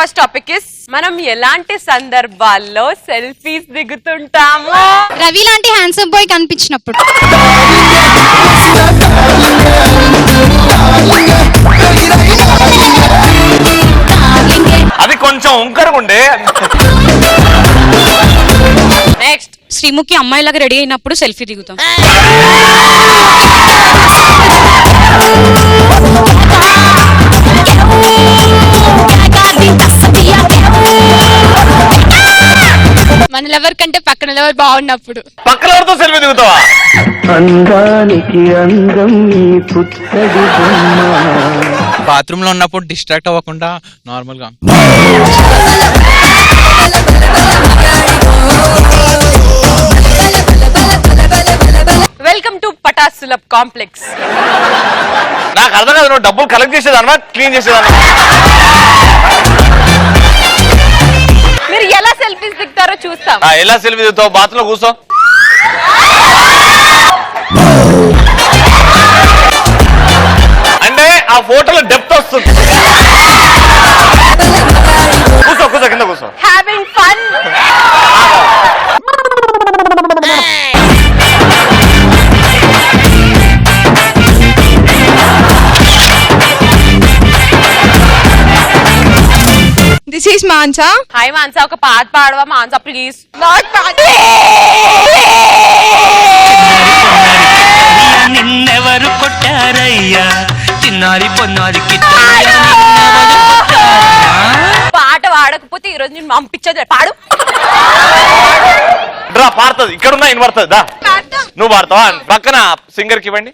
First topic is మనం ఎలాంటి సందర్భాల్లో సెల్ఫీస్ దిగుతుంటాము. రవి లాంటి హ్యాండ్సమ్ బాయ్ కనిపించినప్పుడు, అది కొంచెం ఉంకరగుండే. నెక్స్ట్ శ్రీముఖి అమ్మాయిలాగా రెడీ అయినప్పుడు సెల్ఫీ దిగుతాం. మన లవర్ కంటే పక్కన లవర్ బాగున్నప్పుడు. పక్కన ఎవరితో సెల్ఫీ దిగుతావా? అందానికి అందం ఈ పుత్తడి బొమ్మ. బాత్రూమ్ లో ఉన్నప్పుడు డిస్ట్రాక్ట్ అవ్వకుండా నార్మల్ గా. Welcome to Patas Sulabh complex. నాకు అర్థం కాదు, నువ్వు డబ్బులు కలెక్ట్ చేసేదాన్నా క్లీన్ చేసేదాన్నా? మీరు ఎలా సెల్ఫీస్ దిగుతారో చూస్తాం. ఎలా సెల్ఫీ దిగుతావు? బాత్ లో కూర్చో. అంటే ఆ ఫోటోలో డెప్త్ వస్తుంది. కూర్చో కూర్చో, కింద కూర్చో. Having fun. This is Mansa. Hi Mansa, ఒక పాట పాడవా మాన్సా ప్లీజ్? నిన్నెవరు కొట్టారయ్యా చిన్నారి పొన్నారి పాట పాడకపోతే ఈ రోజు నేను పంపించదు. పాడు. డ్రా పాడుతుంది, ఇక్కడ ఉన్నా వినబడుతుంది. దా నువ్వు పాడతావా? పక్కన సింగర్ కి ఇవ్వండి.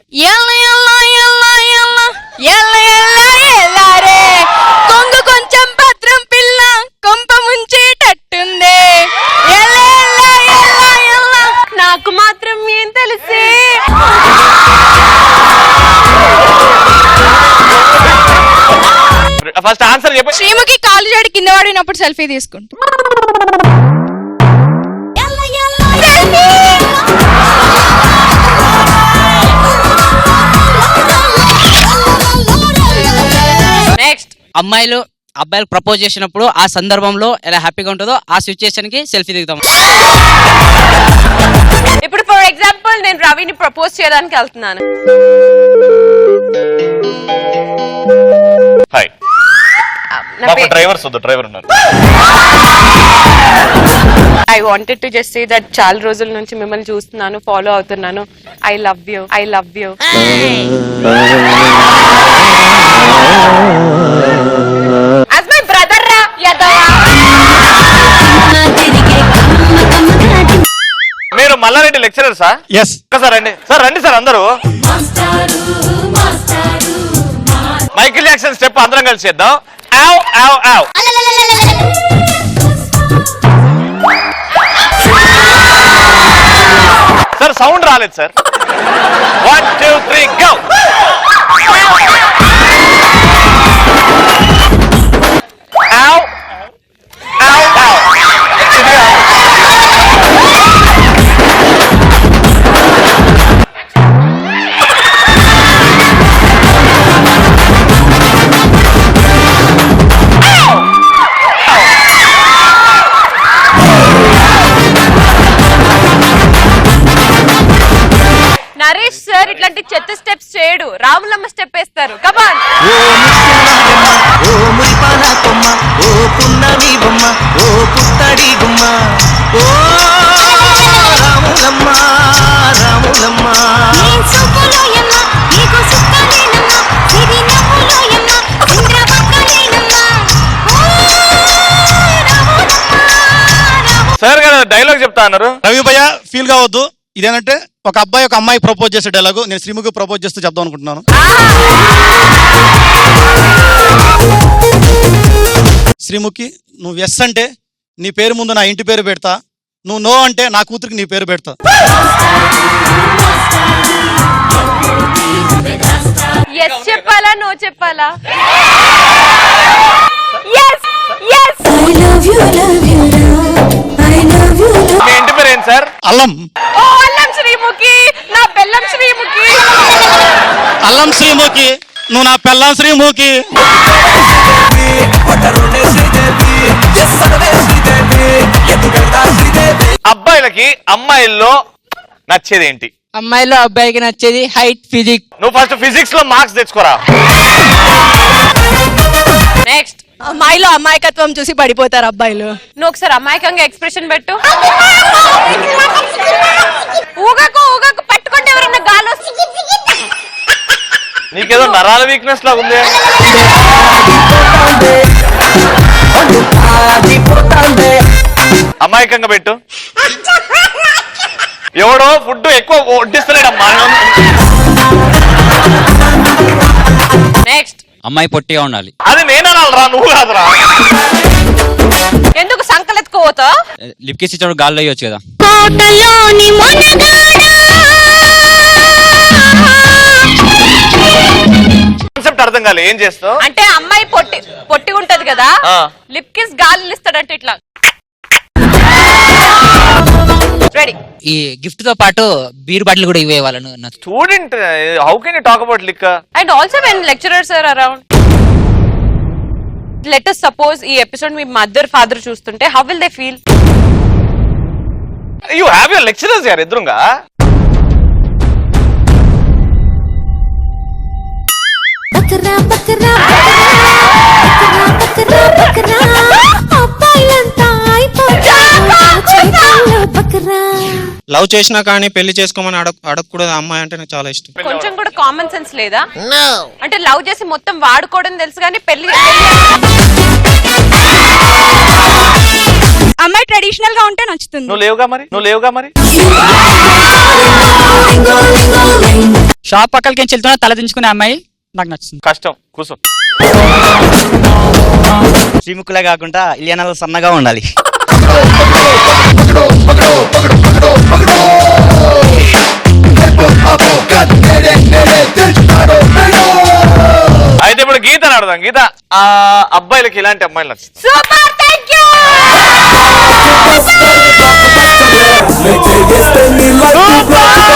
కొంగు కొంచెం భద్రం పిల్ల కొంప ముంచేటట్టుందే. నాకు మాత్రం ఏం తెలిసే. ఫస్ట్ ఆన్సర్ చెప్పి. శ్రీముఖి కాలు జాడి కింద పడినప్పుడు సెల్ఫీ తీసుకుంటా. నెక్స్ట్ అమ్మాయిలు అబ్బాయిలు ప్రపోజ్ చేసినప్పుడు ఆ సందర్భంలో ఎలా హ్యాపీగా ఉంటుందో ఆ సిచ్యుయేషన్ కి సెల్ఫీ దిగుతాం. ఇప్పుడు ఫర్ ఎగ్జాంపుల్ నేను రవిని ప్రపోజ్ చేయడానికి వెళ్తున్నాను. హాయ్, డ్రైవర్స్ వద్దు, డ్రైవర్ ఉన్నారు. I wanted to just say that చాలా రోజుల నుంచి మిమ్మల్ని చూస్తున్నాను, ఫాలో అవుతున్నాను. I love you, I love you. As my brother రా యదవా. మీరు Mallareddy lecturer sir? Yes. Sir రండి సార్, రండి సార్ అందరూ. మైకిల్ జాక్సన్ స్టెప్ అందరం కలిసి చేద్దాం. ఆవ్ ఆవ్ ఆవ్. సార్ సౌండ్ రాలేదు సార్. 1 2 3 గో. ఆవ్ ఆవ్ ఆవ్. నరేష్ సార్ ఇట్లాంటి చెత్త స్టెప్స్ చేయడు, రాములమ్మ స్టెప్ వేస్తారు. కమాన్. సార్ గారు డైలాగ్ చెప్తా అన్నారు. రవి భయ్య ఫీల్ కావద్దు. ఇదేంటంటే ఒక అబ్బాయి ఒక అమ్మాయి ప్రపోజ్ చేసే డైలాగు నేను శ్రీముఖి ప్రపోజ్ చేస్తూ చెప్దాం అనుకుంటున్నాను. శ్రీముఖి, నువ్వు ఎస్ అంటే నీ పేరు ముందు నా ఇంటి పేరు పెడతా, నువ్వు నో అంటే నా కూతురికి నీ పేరు పెడతా. ఎస్ చెప్పాలా నో చెప్పాలా? మీ ఇంటి పేరు ఏంటి సార్? అల్లం. ఓ అల్లం శ్రీముఖి, నా బెల్లం శ్రీముఖి. అల్లం శ్రీముఖి, నువ్వు నా పెళ్ళం శ్రీముఖి. అబ్బాయిలకి అమ్మాయిల్లో నచ్చేది ఏంటి? అమ్మాయిలో అబ్బాయికి నచ్చేది హైట్, ఫిజిక్. నువ్వు ఫస్ట్ ఫిజిక్స్ లో మార్క్స్ తెచ్చుకోరా. నెక్స్ట్, అమ్మాయిలో అమాయకత్వం చూసి పడిపోతారు అబ్బాయిలు. నువ్వు ఒకసారి అమాయకంగా ఎక్స్ప్రెషన్ పెట్టు. ఊగకు ఊగకు, పట్టుకుంటే ఎవరన్నా గాలి వస్తుంది. నీకేదో నరాల వీక్నెస్ లాగా ఉంది. అమాయకంగా పెట్టు. ఎవడో ఫుడ్ ఎక్కువ వడ్డిస్తలేడమ్మా. నెక్స్ట్, అమ్మాయి పొట్టిగా ఉండాలి. అది నేననాలరా, నువ్వు కాదురా. ఎందుకు సంకలెత్తుకోవతా? లిప్ కిస్ ఇచ్చాడు గాల్లో వేయొచ్చు కదా. కాన్సెప్ట్ అర్థం కాలే, ఏం చేస్తావు అంటే అమ్మాయి పొట్టి ఉంటది కదా, లిప్ కిస్ గాలి ఇస్తాడంటే ఇట్లా. రెడీ. ఈ గిఫ్ట్ తో పాటు బీర్ బాటిల్ కూడా ఇవ్వే వాళ్ళను. Student, how can you talk about liquor? And also when lecturers are around. Let us suppose ఈ ఎపిసోడ్ మీ మదర్ ఫాదర్ చూస్తుంటే how will they feel? You have your lecturers యార్ ఎదురుగా. లవ్ చేసినా కానీ పెళ్లి చేసుకోమని అడగకూడదు అమ్మాయి అంటే నాకు చాలా ఇష్టం. కొంచెం కూడా కామన్ సెన్స్ లేదా? అంటే లవ్ చేసి మొత్తం వాడుకోవడం తెలుసు కానీ పెళ్లి. అమ్మాయి ట్రెడిషనల్ గా ఉంటే నచ్చుతుంది. నువ్వు లేవుగా మరి. షాప్ పక్కలకి వెళ్తున్నా తల దించుకునే అమ్మాయి నాకు నచ్చుతుంది. కష్టం, కూర్చో. శ్రీముఖులే కాకుండా ఇలియనాలు సన్నగా ఉండాలి. అయితే ఇప్పుడు గీతని అడుగుదాం. గీత, ఆ అబ్బాయిలకి ఇలాంటి అమ్మాయిలు నచ్చుతుంది. Super, thank you. సూపర్.